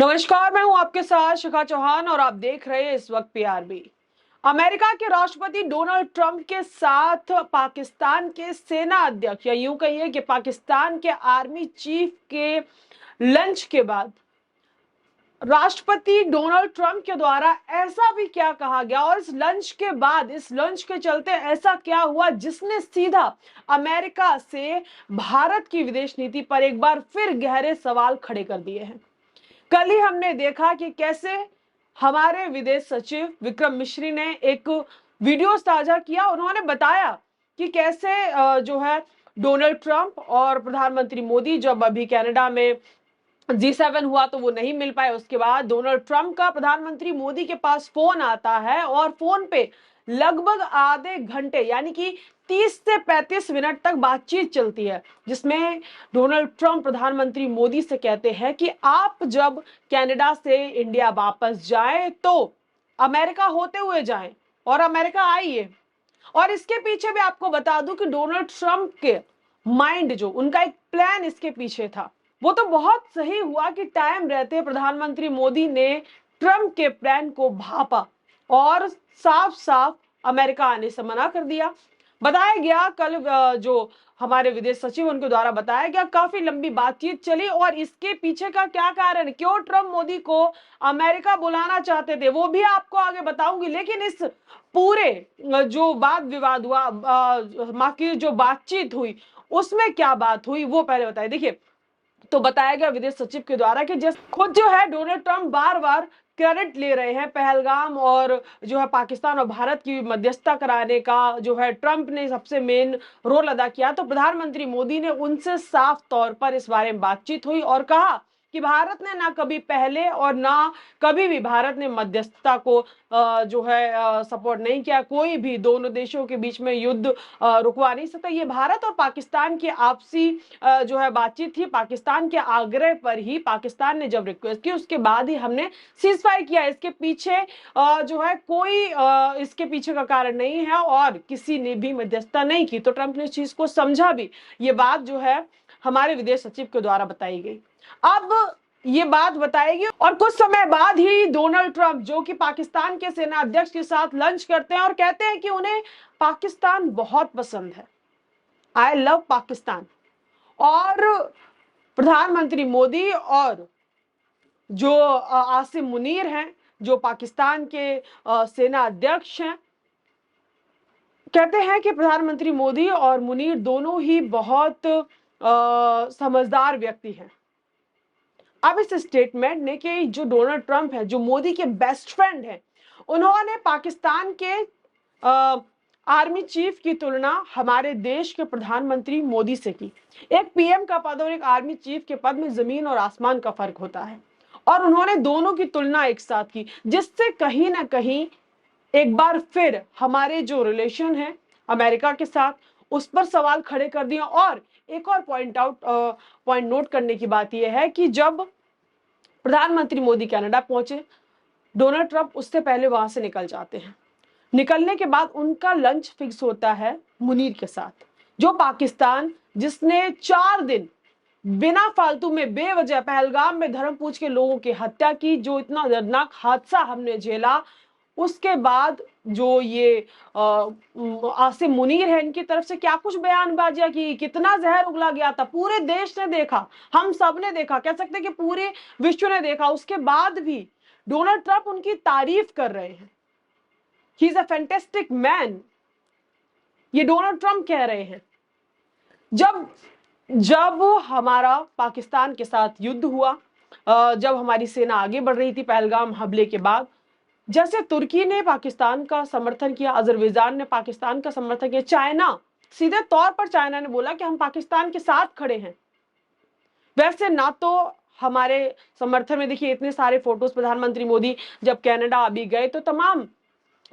नमस्कार, मैं हूं आपके साथ शिखा चौहान और आप देख रहे हैं इस वक्त पीआरबी। अमेरिका के राष्ट्रपति डोनाल्ड ट्रंप के साथ पाकिस्तान के सेना अध्यक्ष या यूं कहिए कि पाकिस्तान के आर्मी चीफ के लंच के बाद राष्ट्रपति डोनाल्ड ट्रंप के द्वारा ऐसा भी क्या कहा गया और इस लंच के बाद इस लंच के चलते ऐसा क्या हुआ जिसने सीधा अमेरिका से भारत की विदेश नीति पर एक बार फिर गहरे सवाल खड़े कर दिए हैं। कल ही हमने देखा कि कैसे हमारे विदेश सचिव विक्रम मिश्री ने एक वीडियो साझा किया। उन्होंने बताया कि कैसे जो है डोनाल्ड ट्रंप और प्रधानमंत्री मोदी जब अभी कनाडा में G7 हुआ तो वो नहीं मिल पाए। उसके बाद डोनाल्ड ट्रंप का प्रधानमंत्री मोदी के पास फोन आता है और फोन पे लगभग आधे घंटे यानी कि 30 से 35 मिनट तक बातचीत चलती है, जिसमें डोनाल्ड ट्रंप प्रधानमंत्री मोदी से कहते हैं कि आप जब कनाडा से इंडिया वापस जाएं तो अमेरिका होते हुए जाएं और अमेरिका आइए। और इसके पीछे भी आपको बता दूं कि डोनाल्ड ट्रंप के माइंड जो उनका एक प्लान इसके पीछे था वो तो बहुत सही हुआ कि टाइम रहते प्रधानमंत्री मोदी ने ट्रंप के प्लान को भापा और साफ साफ अमेरिका आने से मना कर दिया। बताया गया कल जो हमारे विदेश सचिव उनके द्वारा बताया गया काफी लंबी बातचीत चली और इसके पीछे का क्या कारण, क्यों ट्रंप मोदी को अमेरिका बुलाना चाहते थे, वो भी आपको आगे बताऊंगी। लेकिन इस पूरे जो वाद विवाद हुआ, माफ की जो बातचीत हुई उसमें क्या बात हुई वो पहले बताइए। देखिए, तो बताया गया विदेश सचिव के द्वारा कि जैसे खुद जो है डोनाल्ड ट्रंप बार बार क्रेडिट ले रहे हैं पहलगाम और जो है पाकिस्तान और भारत की मध्यस्थता कराने का जो है ट्रंप ने सबसे मेन रोल अदा किया। तो प्रधानमंत्री मोदी ने उनसे साफ तौर पर इस बारे में बातचीत हुई और कहा कि भारत ने ना कभी पहले और ना कभी भी भारत ने मध्यस्थता को जो है सपोर्ट नहीं किया। कोई भी दोनों देशों के बीच में युद्ध रुकवा नहीं सकता। ये भारत और पाकिस्तान की आपसी जो है बातचीत थी। पाकिस्तान के आग्रह पर ही पाकिस्तान ने जब रिक्वेस्ट की उसके बाद ही हमने सीज फायर किया। इसके पीछे जो है कोई इसके पीछे का कारण नहीं है और किसी ने भी मध्यस्थता नहीं की। तो ट्रंप ने इस चीज को समझा भी। ये बात जो है हमारे विदेश सचिव के द्वारा बताई गई। अब ये बात बताएगी और कुछ समय बाद ही डोनाल्ड ट्रंप जो कि पाकिस्तान के सेना अध्यक्ष के साथ लंच करते हैं और कहते हैं कि उन्हें पाकिस्तान बहुत पसंद है, आई लव पाकिस्तान। और प्रधानमंत्री मोदी और जो आसिम मुनीर हैं जो पाकिस्तान के सेना अध्यक्ष हैं, कहते हैं कि प्रधानमंत्री मोदी और मुनीर दोनों ही बहुत समझदार व्यक्ति हैं। अब इस स्टेटमेंट ने कि जो डोनाल्ड ट्रंप है जो मोदी के बेस्ट फ्रेंड हैं, उन्होंने पाकिस्तान के आर्मी चीफ की तुलना हमारे देश के प्रधानमंत्री मोदी से की। एक पीएम का पद और एक आर्मी चीफ के पद में जमीन और आसमान का फर्क होता है और उन्होंने दोनों की तुलना एक साथ की, जिससे कहीं ना कहीं एक बार फिर हमारे जो रिलेशन है अमेरिका के साथ उस पर सवाल खड़े कर दिए। और एक और पॉइंट नोट करने की बात यह है कि जब प्रधानमंत्री मोदी कनाडा पहुंचे, डोनाल्ड ट्रंप उससे पहले वहां से निकल जाते हैं। निकलने के बाद उनका लंच फिक्स होता है मुनीर के साथ, जो पाकिस्तान जिसने 4 दिन बिना फालतू में बेवजह पहलगाम में धर्म पूछ के लोगों की हत्या की, जो इतना दर्दनाक हादसा हमने झेला। उसके बाद जो ये आसिम मुनीर है इनकी तरफ से क्या कुछ बयानबाजियां की, कितना जहर उगला गया था, पूरे देश ने देखा, हम सब ने देखा, कह सकते हैं कि पूरे विश्व ने देखा। उसके बाद भी डोनाल्ड ट्रंप उनकी तारीफ कर रहे हैं, he is a fantastic man, ये डोनाल्ड ट्रंप कह रहे हैं। जब हमारा पाकिस्तान के साथ युद्ध हुआ, जब हमारी सेना आगे बढ़ रही थी पहलगाम हमले के बाद, जैसे तुर्की ने पाकिस्तान का समर्थन किया, अजरबैजान ने पाकिस्तान का समर्थन किया, चाइना सीधे तौर पर चाइना ने बोला कि हम पाकिस्तान के साथ खड़े हैं। वैसे ना तो हमारे समर्थन में देखिए इतने सारे फोटोज प्रधानमंत्री मोदी जब कनाडा अभी गए तो तमाम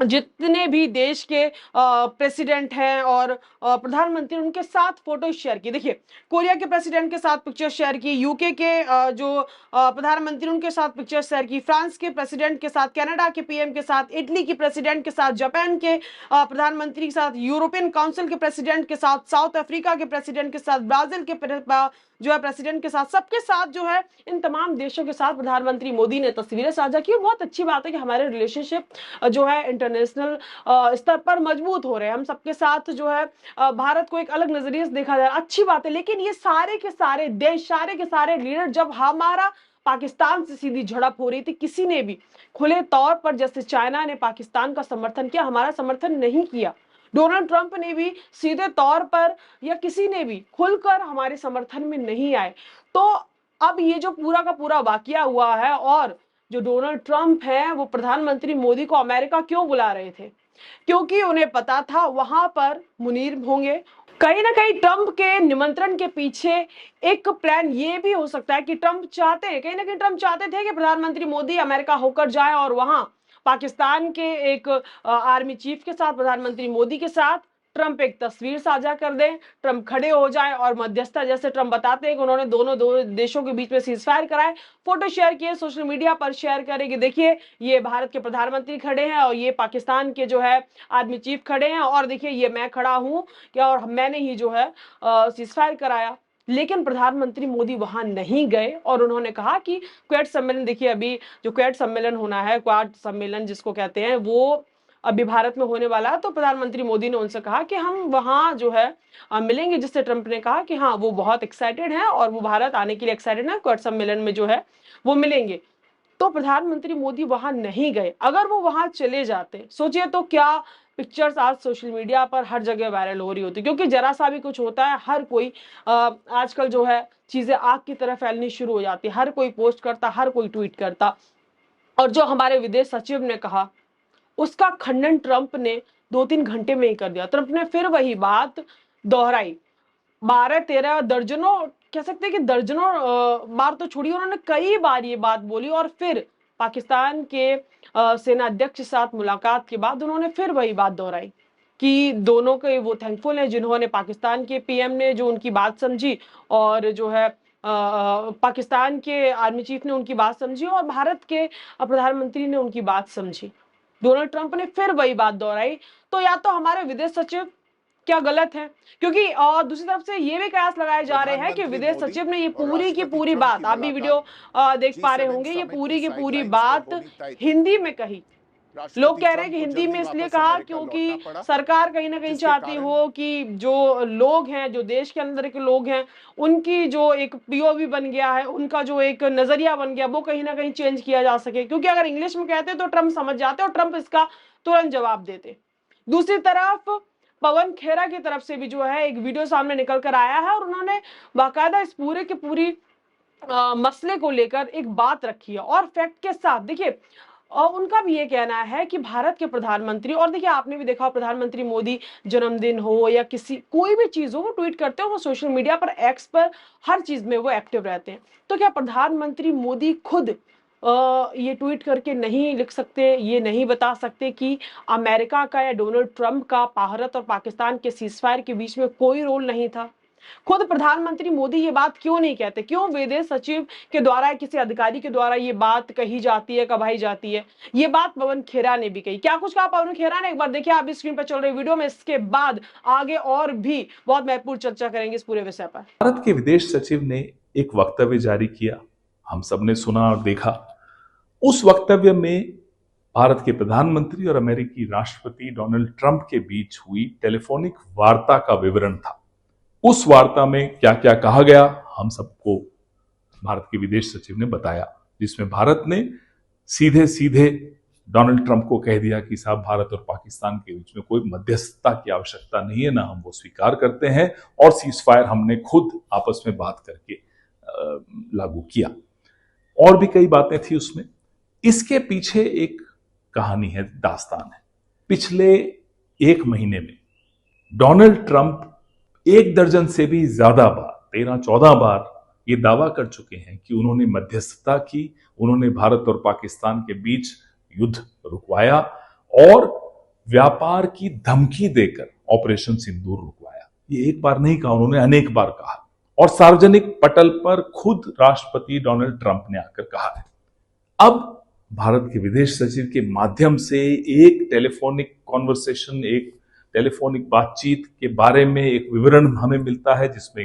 जितने भी देश के प्रेसिडेंट हैं और प्रधानमंत्री उनके साथ फोटो शेयर की। देखिए, कोरिया के प्रेसिडेंट के साथ पिक्चर शेयर की, यूके के जो प्रधानमंत्री उनके साथ पिक्चर शेयर की, फ्रांस के प्रेसिडेंट के साथ, कनाडा के पीएम के साथ, इटली के प्रेसिडेंट के साथ, जापान के प्रधानमंत्री के साथ, यूरोपियन काउंसिल के प्रेसिडेंट के साथ, साउथ अफ्रीका के प्रेसिडेंट के साथ, ब्राजील के जो है प्रेसिडेंट के साथ, सबके साथ जो है, इन तमाम देशों के साथ प्रधानमंत्री मोदी ने तस्वीरें साझा की। बहुत अच्छी बात है कि हमारे रिलेशनशिप जो है इंटरनेशनल स्तर पर मजबूत हो रहे हैं। हम सबके साथ जो है भारत को एक अलग नजरिए से देखा जा रहा है, अच्छी बात है। लेकिन ये सारे के सारे देश, सारे के सारे लीडर, जब हमारा पाकिस्तान से सीधी झड़प हो रही थी, किसी ने भी खुले तौर पर, जैसे चाइना ने पाकिस्तान का समर्थन किया, हमारा समर्थन नहीं किया। डोनाल्ड ट्रंप ने भी सीधे तौर पर या किसी ने भी खुलकर हमारे समर्थन में नहीं आए। तो अब ये जो पूरा का पूरा वाकया हुआ है, और जो डोनाल्ड ट्रंप है वो प्रधानमंत्री मोदी को अमेरिका क्यों बुला रहे थे? क्योंकि उन्हें पता था वहां पर मुनीर होंगे। कहीं ना कहीं ट्रंप के निमंत्रण के पीछे एक प्लान ये भी हो सकता है कि ट्रंप चाहते हैं, कहीं ना कहीं ट्रंप चाहते थे कि प्रधानमंत्री मोदी अमेरिका होकर जाए और वहां पाकिस्तान के एक आर्मी चीफ के साथ, प्रधानमंत्री मोदी के साथ ट्रंप एक तस्वीर साझा कर दें, ट्रंप खड़े हो जाए और मध्यस्थता, जैसे ट्रंप बताते हैं कि उन्होंने दोनों देशों के बीच में सीजफायर कराए, फोटो शेयर किए, सोशल मीडिया पर शेयर करे कि देखिए ये भारत के प्रधानमंत्री खड़े हैं और ये पाकिस्तान के जो है आर्मी चीफ खड़े हैं, और देखिए ये मैं खड़ा हूं क्या, और मैंने ही जो है सीजफायर कराया। लेकिन प्रधानमंत्री मोदी वहां नहीं गए और उन्होंने कहा कि क्वेड सम्मेलन, देखिए अभी जो क्वेड सम्मेलन होना है, क्वाड सम्मेलन जिसको कहते हैं, वो अभी भारत में होने वाला है। तो प्रधानमंत्री मोदी ने उनसे कहा कि हम वहां जो है मिलेंगे, जिससे ट्रंप ने कहा कि हाँ वो बहुत एक्साइटेड हैं और वो भारत आने के लिए एक्साइटेड है, क्वाड सम्मेलन में जो है वो मिलेंगे। तो प्रधानमंत्री मोदी वहां नहीं गए। अगर वो वहां चले जाते, सोचिए तो क्या पिक्चर्स आज सोशल मीडिया पर हर जगह वायरल हो रही होती, क्योंकि जरा सा भी कुछ होता है हर कोई आजकल जो है चीजें आग की तरह फैलनी शुरू हो जाती है, हर कोई पोस्ट करता, हर कोई ट्वीट करता। और जो हमारे विदेश सचिव ने कहा उसका खंडन ट्रंप ने 2-3 घंटे में ही कर दिया। ट्रंप ने फिर वही बात दोहराई, 12-13 दर्जनों, कह सकते हैं कि दर्जनों बार तो छोड़िए, उन्होंने कई बार ये बात बोली। और फिर पाकिस्तान के सेना अध्यक्ष के साथ मुलाकात के बाद उन्होंने फिर वही बात दोहराई कि दोनों के वो थैंकफुल हैं जिन्होंने, पाकिस्तान के पीएम ने जो उनकी बात समझी, और जो है पाकिस्तान के आर्मी चीफ ने उनकी बात समझी, और भारत के प्रधानमंत्री ने उनकी बात समझी। डोनाल्ड ट्रंप ने फिर वही बात दोहराई। तो या तो हमारे विदेश सचिव क्या गलत है, क्योंकि और दूसरी तरफ से ये भी कयास लगाए जा रहे हैं कि विदेश सचिव ने ये पूरी की पूरी बात, आप भी वीडियो देख पा रहे होंगे, ये पूरी की पूरी बात हिंदी में कही। लोग कह रहे हैं कि हिंदी में इसलिए कहा क्योंकि सरकार कहीं ना कहीं चाहती हो कि जो लोग हैं, जो देश के अंदर के लोग हैं, उनकी जो एक पीओवी बन गया है, उनका जो एक नजरिया बन गया, वो कहीं ना कहीं चेंज किया जा सके। क्योंकि अगर इंग्लिश में कहते तो ट्रंप समझ जाते और ट्रंप इसका तुरंत जवाब देते। दूसरी तरफ पवन खेरा की तरफ से भी जो है एक वीडियो सामने निकल कर आया है और उन्होंने बाकायदा इस पूरे के पूरी मसले को लेकर एक बात रखी है और फैक्ट के साथ। देखिए और उनका भी ये कहना है कि भारत के प्रधानमंत्री, और देखिए आपने भी देखा प्रधानमंत्री मोदी जन्मदिन हो या किसी कोई भी चीज हो, वो ट्वीट करते हो, वो सोशल मीडिया पर, एक्स पर, हर चीज में वो एक्टिव रहते हैं। तो क्या प्रधानमंत्री मोदी खुद ये ट्वीट करके नहीं लिख सकते, ये नहीं बता सकते कि अमेरिका का या डोनाल्ड ट्रंप का भारत और पाकिस्तान के सीजफायर के बीच में कोई रोल नहीं था? खुद प्रधानमंत्री मोदी ये बात क्यों नहीं कहते? क्यों विदेश सचिव के द्वारा, किसी अधिकारी के द्वारा ये बात कही जाती है, कबाई जाती है? ये बात पवन खेरा ने भी कही। क्या कुछ कहा पवन खेरा ने, एक बार देखिए आप स्क्रीन पर चल रही वीडियो में। इसके बाद आगे और भी बहुत महत्वपूर्ण चर्चा करेंगे इस पूरे विषय पर। भारत के विदेश सचिव ने एक वक्तव्य जारी किया, हम सबने सुना और देखा। उस वक्तव्य में भारत के प्रधानमंत्री और अमेरिकी राष्ट्रपति डोनाल्ड ट्रंप के बीच हुई टेलीफोनिक वार्ता का विवरण था। उस वार्ता में क्या क्या कहा गया हम सबको भारत के विदेश सचिव ने बताया, जिसमें भारत ने सीधे सीधे डोनाल्ड ट्रंप को कह दिया कि साहब भारत और पाकिस्तान के बीच में कोई मध्यस्थता की आवश्यकता नहीं है, ना हम वो स्वीकार करते हैं, और सीजफायर हमने खुद आपस में बात करके लागू किया। और भी कई बातें थी उसमें। इसके पीछे एक कहानी है, दास्तान है। पिछले एक महीने में डोनाल्ड ट्रंप 1 दर्जन से भी ज्यादा बार, 13-14 बार ये दावा कर चुके हैं कि उन्होंने मध्यस्थता की, उन्होंने भारत और पाकिस्तान के बीच युद्ध रुकवाया और व्यापार की धमकी देकर ऑपरेशन सिंदूर रुकवाया। ये एक बार नहीं कहा, उन्होंने अनेक बार कहा, और सार्वजनिक पटल पर खुद राष्ट्रपति डोनाल्ड ट्रंप ने आकर कहा है। अब भारत के विदेश सचिव के माध्यम से एक टेलीफोनिक कॉन्वर्सेशन, एक टेलीफोनिक बातचीत के बारे में एक विवरण हमें मिलता है, जिसमें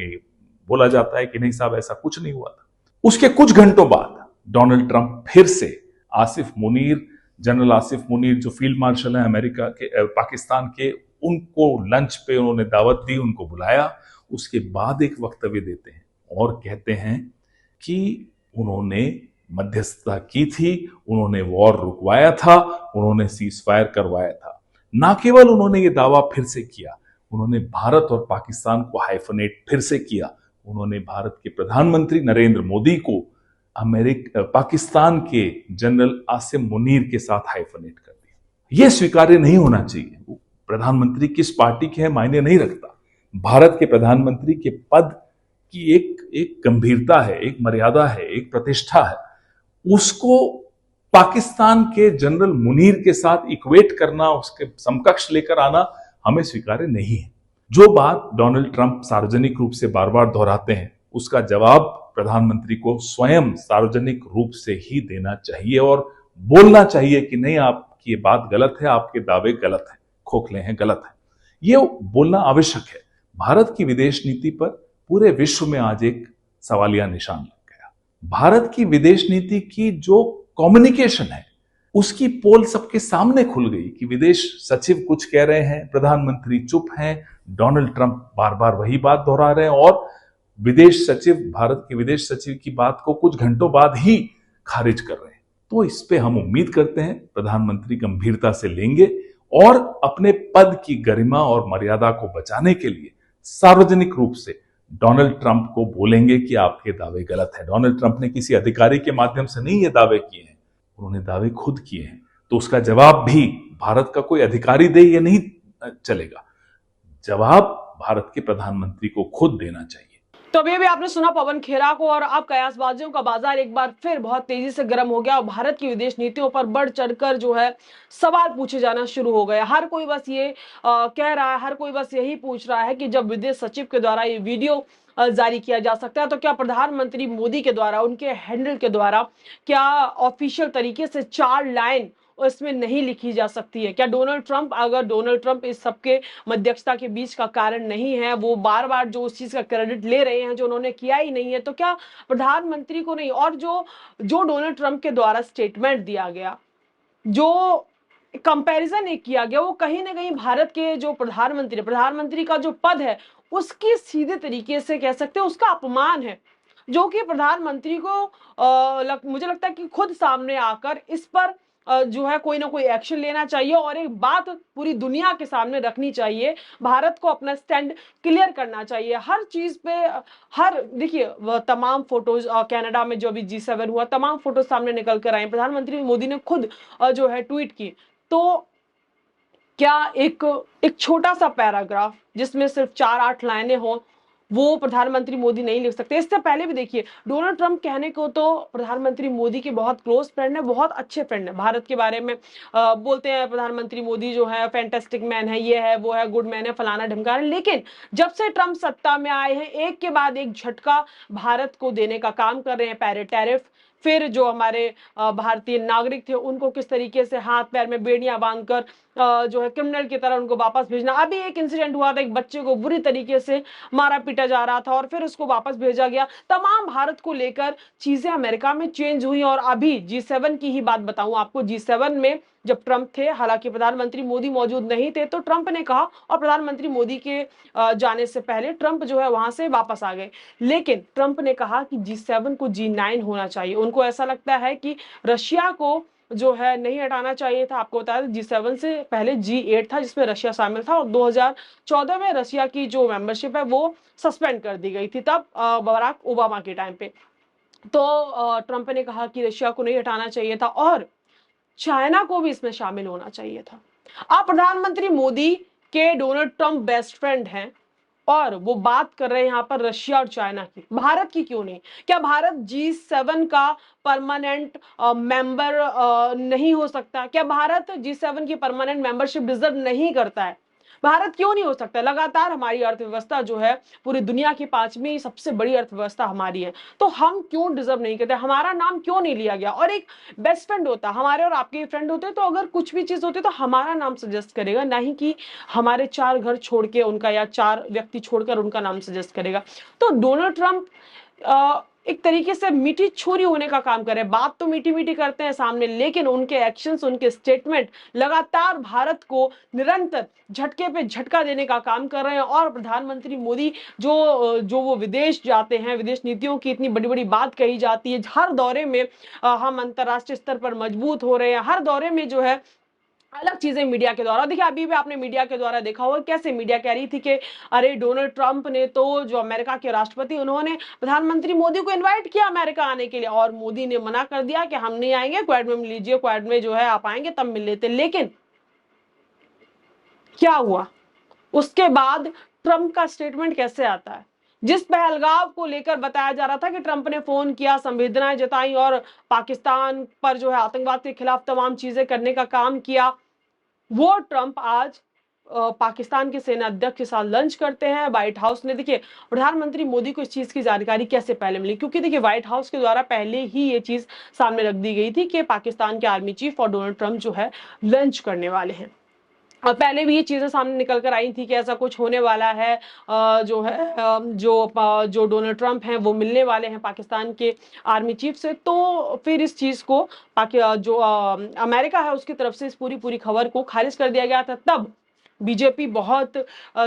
बोला जाता है कि नहीं साहब ऐसा कुछ नहीं हुआ था। उसके कुछ घंटों बाद डोनाल्ड ट्रंप फिर से आसिफ मुनीर, जनरल आसिफ मुनीर जो फील्ड मार्शल हैं अमेरिका के, पाकिस्तान के, उनको लंच पे उन्होंने दावत दी, उनको बुलाया। उसके बाद एक वक्तव्य देते हैं और कहते हैं कि उन्होंने मध्यस्थता की थी, उन्होंने वॉर रुकवाया था, उन्होंने सीज फायर करवाया था। ना केवल उन्होंने ये दावा फिर से किया, उन्होंने भारत और पाकिस्तान को हाइफनेट फिर से किया। उन्होंने भारत के प्रधानमंत्री नरेंद्र मोदी को पाकिस्तान के जनरल आसिम मुनीर के साथ हाइफनेट कर दिया। यह स्वीकार्य नहीं होना चाहिए। प्रधानमंत्री किस पार्टी के हैं मायने नहीं रखता। भारत के प्रधानमंत्री के पद की एक गंभीरता है, एक मर्यादा है, एक प्रतिष्ठा है। उसको पाकिस्तान के जनरल मुनीर के साथ इक्वेट करना, उसके समकक्ष लेकर आना हमें स्वीकार्य नहीं है। जो बात डोनाल्ड ट्रंप सार्वजनिक रूप से बार बार दोहराते हैं, उसका जवाब प्रधानमंत्री को स्वयं सार्वजनिक रूप से ही देना चाहिए और बोलना चाहिए कि नहीं, आपकी ये बात गलत है, आपके दावे गलत है, खोखले हैं, गलत है। ये बोलना आवश्यक है। भारत की विदेश नीति पर पूरे विश्व में आज एक सवालिया निशान लग गया। भारत की विदेश नीति की जो कम्युनिकेशन है उसकी पोल सबके सामने खुल गई कि विदेश सचिव कुछ कह रहे हैं, प्रधानमंत्री चुप हैं, डोनाल्ड ट्रंप बार बार वही बात दोहरा रहे हैं और विदेश सचिव, भारत के विदेश सचिव की बात को कुछ घंटों बाद ही खारिज कर रहे हैं। तो इस पे हम उम्मीद करते हैं प्रधानमंत्री गंभीरता से लेंगे और अपने पद की गरिमा और मर्यादा को बचाने के लिए सार्वजनिक रूप से डोनाल्ड ट्रंप को बोलेंगे कि आपके दावे गलत है। डोनाल्ड ट्रंप ने किसी अधिकारी के माध्यम से नहीं ये दावे किए हैं, उन्होंने दावे खुद किए हैं। तो उसका जवाब भी भारत का कोई अधिकारी दे, ये नहीं चलेगा। जवाब भारत के प्रधानमंत्री को खुद देना चाहिए। तो अभी भी आपने सुना पवन खेरा को, और अब कयासबाजियों का बाजार एक बार फिर बहुत तेजी से गर्म हो गया और भारत की विदेश नीतियों पर बढ़ चढ़कर जो है सवाल पूछे जाना शुरू हो गए। हर कोई बस ये कह रहा है, हर कोई बस यही पूछ रहा है कि जब विदेश सचिव के द्वारा ये वीडियो जारी किया जा सकता है तो क्या प्रधानमंत्री मोदी के द्वारा, उनके हैंडल के द्वारा क्या ऑफिशियल तरीके से 4 लाइन उसमें नहीं लिखी जा सकती है? क्या डोनाल्ड ट्रंप, अगर डोनाल्ड ट्रंप इस सबके मध्यस्थता के बीच का कारण नहीं है, वो बार बार जो उस चीज का क्रेडिट ले रहे हैं जो उन्होंने किया ही नहीं है, तो क्या प्रधानमंत्री को नहीं? और जो डोनाल्ड ट्रंप के द्वारा स्टेटमेंट दिया गया, जो कंपैरिजन एक किया गया, वो कहीं ना कहीं भारत के जो प्रधानमंत्री का जो पद है उसकी सीधे तरीके से कह सकते हैं उसका अपमान है, जो कि प्रधानमंत्री को मुझे लगता है कि खुद सामने आकर इस पर जो है कोई ना कोई एक्शन लेना चाहिए और एक बात पूरी दुनिया के सामने रखनी चाहिए। भारत को अपना स्टैंड क्लियर करना चाहिए हर चीज पे। हर देखिए तमाम फोटोज कनाडा में जो अभी G7 हुआ, तमाम फोटोज सामने निकल कर आए, प्रधानमंत्री मोदी ने खुद जो है ट्वीट की। तो क्या एक छोटा सा पैराग्राफ जिसमें सिर्फ 4-8 लाइनें हो वो प्रधानमंत्री मोदी नहीं लिख सकते? इससे पहले भी देखिए, डोनाल्ड ट्रंप कहने को तो प्रधानमंत्री मोदी के बहुत क्लोज फ्रेंड है, बहुत अच्छे फ्रेंड है। भारत के बारे में बोलते हैं प्रधानमंत्री मोदी जो है फैंटास्टिक मैन है, ये है, वो है, गुड मैन है, फलाना ढमकाना। लेकिन जब से ट्रंप सत्ता में आए हैं, एक के बाद एक झटका भारत को देने का काम कर रहे हैं। पहले टैरिफ, फिर जो हमारे भारतीय नागरिक थे उनको किस तरीके से हाथ पैर में बेड़ियां बांधकर जो है क्रिमिनल की तरह उनको वापस भेजना। अभी एक इंसिडेंट हुआ था, एक बच्चे को बुरी तरीके से मारा पीटा जा रहा था और फिर उसको वापस भेजा गया। तमाम भारत को लेकर चीजें अमेरिका में चेंज हुई। और अभी G7 की ही बात बताऊं आपको, G7 में जब ट्रंप थे, हालांकि प्रधानमंत्री मोदी मौजूद नहीं थे, तो ट्रंप ने कहा, और प्रधानमंत्री मोदी के जाने से पहले ट्रंप जो है वहां से वापस आ गए, लेकिन ट्रंप ने कहा कि G7 को G9 होना चाहिए। उनको ऐसा लगता है कि रशिया को जो है नहीं हटाना चाहिए था। आपको बताया G7 से पहले G8 था जिसमें रशिया शामिल था और 2014 में रशिया की जो मेंबरशिप है वो सस्पेंड कर दी गई थी, तब बराक ओबामा के टाइम पे। तो ट्रंप ने कहा कि रशिया को नहीं हटाना चाहिए था और चाइना को भी इसमें शामिल होना चाहिए था। अब प्रधानमंत्री मोदी के डोनाल्ड ट्रंप बेस्ट फ्रेंड हैं और वो बात कर रहे हैं यहाँ पर रशिया और चाइना की, भारत की क्यों नहीं? क्या भारत G7 का परमानेंट मेंबर नहीं हो सकता? क्या भारत G7 की परमानेंट मेंबरशिप डिजर्व नहीं करता है? भारत क्यों नहीं हो सकता? लगातार हमारी अर्थव्यवस्था जो है पूरी दुनिया की 5वीं सबसे बड़ी अर्थव्यवस्था हमारी है, तो हम क्यों डिजर्व नहीं करते? हमारा नाम क्यों नहीं लिया गया? और एक बेस्ट फ्रेंड होता, हमारे और आपके फ्रेंड होते, तो अगर कुछ भी चीज होती तो हमारा नाम सजेस्ट करेगा, ना ही कि हमारे 4 घर छोड़ के उनका या 4 व्यक्ति छोड़कर उनका नाम सजेस्ट करेगा। तो डोनाल्ड ट्रंप एक तरीके से मीठी छुरी होने का काम करे। बात तो मीठी मीठी करते हैं सामने, लेकिन उनके एक्शंस, उनके स्टेटमेंट लगातार भारत को निरंतर झटके पे झटका देने का काम कर रहे हैं। और प्रधानमंत्री मोदी जो वो विदेश जाते हैं, विदेश नीतियों की इतनी बड़ी बड़ी बात कही जाती है, हर दौरे में हम अंतर्राष्ट्रीय स्तर पर मजबूत हो रहे हैं, हर दौरे में जो है अलग चीजें मीडिया के द्वारा। देखिए अभी भी आपने मीडिया के द्वारा देखा होगा कैसे मीडिया कह रही थी कि अरे डोनाल्ड ट्रंप ने तो, जो अमेरिका के राष्ट्रपति, उन्होंने प्रधानमंत्री मोदी को इनवाइट किया अमेरिका आने के लिए, और मोदी ने मना कर दिया कि हम नहीं आएंगे, क्वाड में मिल लीजिए, क्वाड में जो है आप आएंगे तब मिल लेते। लेकिन क्या हुआ उसके बाद? ट्रंप का स्टेटमेंट कैसे आता है? जिस पहलगाम को लेकर बताया जा रहा था कि ट्रंप ने फोन किया, संवेदनाएं जताई और पाकिस्तान पर जो है आतंकवाद के खिलाफ तमाम चीजें करने का काम किया, वो ट्रंप आज पाकिस्तान के सेना अध्यक्ष के साथ लंच करते हैं व्हाइट हाउस ने। देखिए प्रधानमंत्री मोदी को इस चीज की जानकारी कैसे पहले मिली? क्योंकि देखिए व्हाइट हाउस के द्वारा पहले ही ये चीज सामने रख दी गई थी कि पाकिस्तान के आर्मी चीफ और डोनाल्ड ट्रंप जो है लंच करने वाले हैं। और पहले भी ये चीजें सामने निकल कर आई थी कि ऐसा कुछ होने वाला है, जो डोनाल्ड ट्रंप हैं वो मिलने वाले हैं पाकिस्तान के आर्मी चीफ से। तो फिर इस चीज को अमेरिका है उसकी तरफ से इस पूरी खबर को खारिज कर दिया गया था। तब बीजेपी बहुत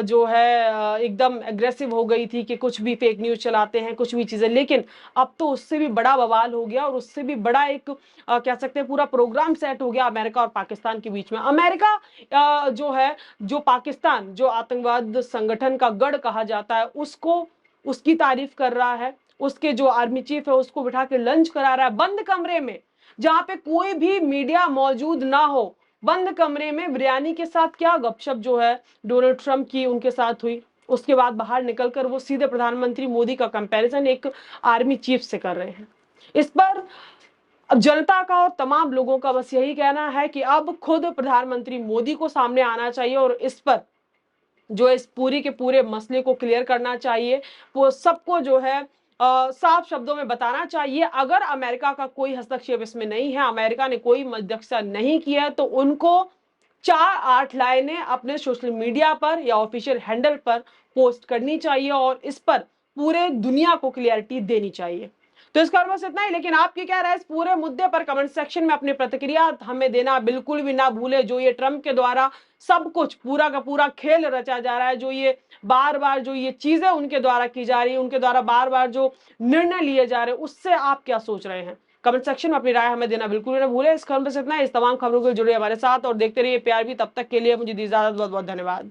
जो है एकदम एग्रेसिव हो गई थी कि कुछ भी फेक न्यूज चलाते हैं, कुछ भी चीजें। लेकिन अब तो उससे भी बड़ा बवाल हो गया और उससे भी बड़ा एक कह सकते हैं पूरा प्रोग्राम सेट हो गया अमेरिका और पाकिस्तान के बीच में। अमेरिका जो है, जो पाकिस्तान, जो आतंकवाद संगठन का गढ़ कहा जाता है, उसको, उसकी तारीफ कर रहा है, उसके जो आर्मी चीफ है उसको बिठा के लंच करा रहा है बंद कमरे में, जहां पे कोई भी मीडिया मौजूद ना हो। बंद कमरे में बिरयानी के साथ क्या गपशप जो है डोनाल्ड ट्रंप की उनके साथ हुई। उसके बाद बाहर निकलकर वो सीधे प्रधानमंत्री मोदी का कंपैरिजन एक आर्मी चीफ से कर रहे हैं। इस पर अब जनता का और तमाम लोगों का बस यही कहना है कि अब खुद प्रधानमंत्री मोदी को सामने आना चाहिए और इस पर जो इस पूरी के पूरे मसले को क्लियर करना चाहिए। वो सबको जो है साफ शब्दों में बताना चाहिए। अगर अमेरिका का कोई हस्तक्षेप इसमें नहीं है, अमेरिका ने कोई मध्यस्थता नहीं किया है, तो उनको 4-8 लाइनें अपने सोशल मीडिया पर या ऑफिशियल हैंडल पर पोस्ट करनी चाहिए और इस पर पूरे दुनिया को क्लियरिटी देनी चाहिए। तो इस खबर बस इतना ही। लेकिन आपकी क्या राय इस पूरे मुद्दे पर? कमेंट सेक्शन में अपनी प्रतिक्रिया हमें देना बिल्कुल भी ना भूले। जो ये ट्रंप के द्वारा सब कुछ पूरा का पूरा खेल रचा जा रहा है, जो ये बार बार जो ये चीजें उनके द्वारा की जा रही है, उनके द्वारा बार बार जो निर्णय लिए जा रहे हैं, उससे आप क्या सोच रहे हैं? कमेंट सेक्शन में अपनी राय हमें देना बिल्कुल ना भूले। इस खबर बस इतना। इस तमाम खबरों के जुड़े हमारे साथ और देखते रहिए प्यार भी। तब तक के लिए मुझे दी इजाजत। बहुत बहुत धन्यवाद।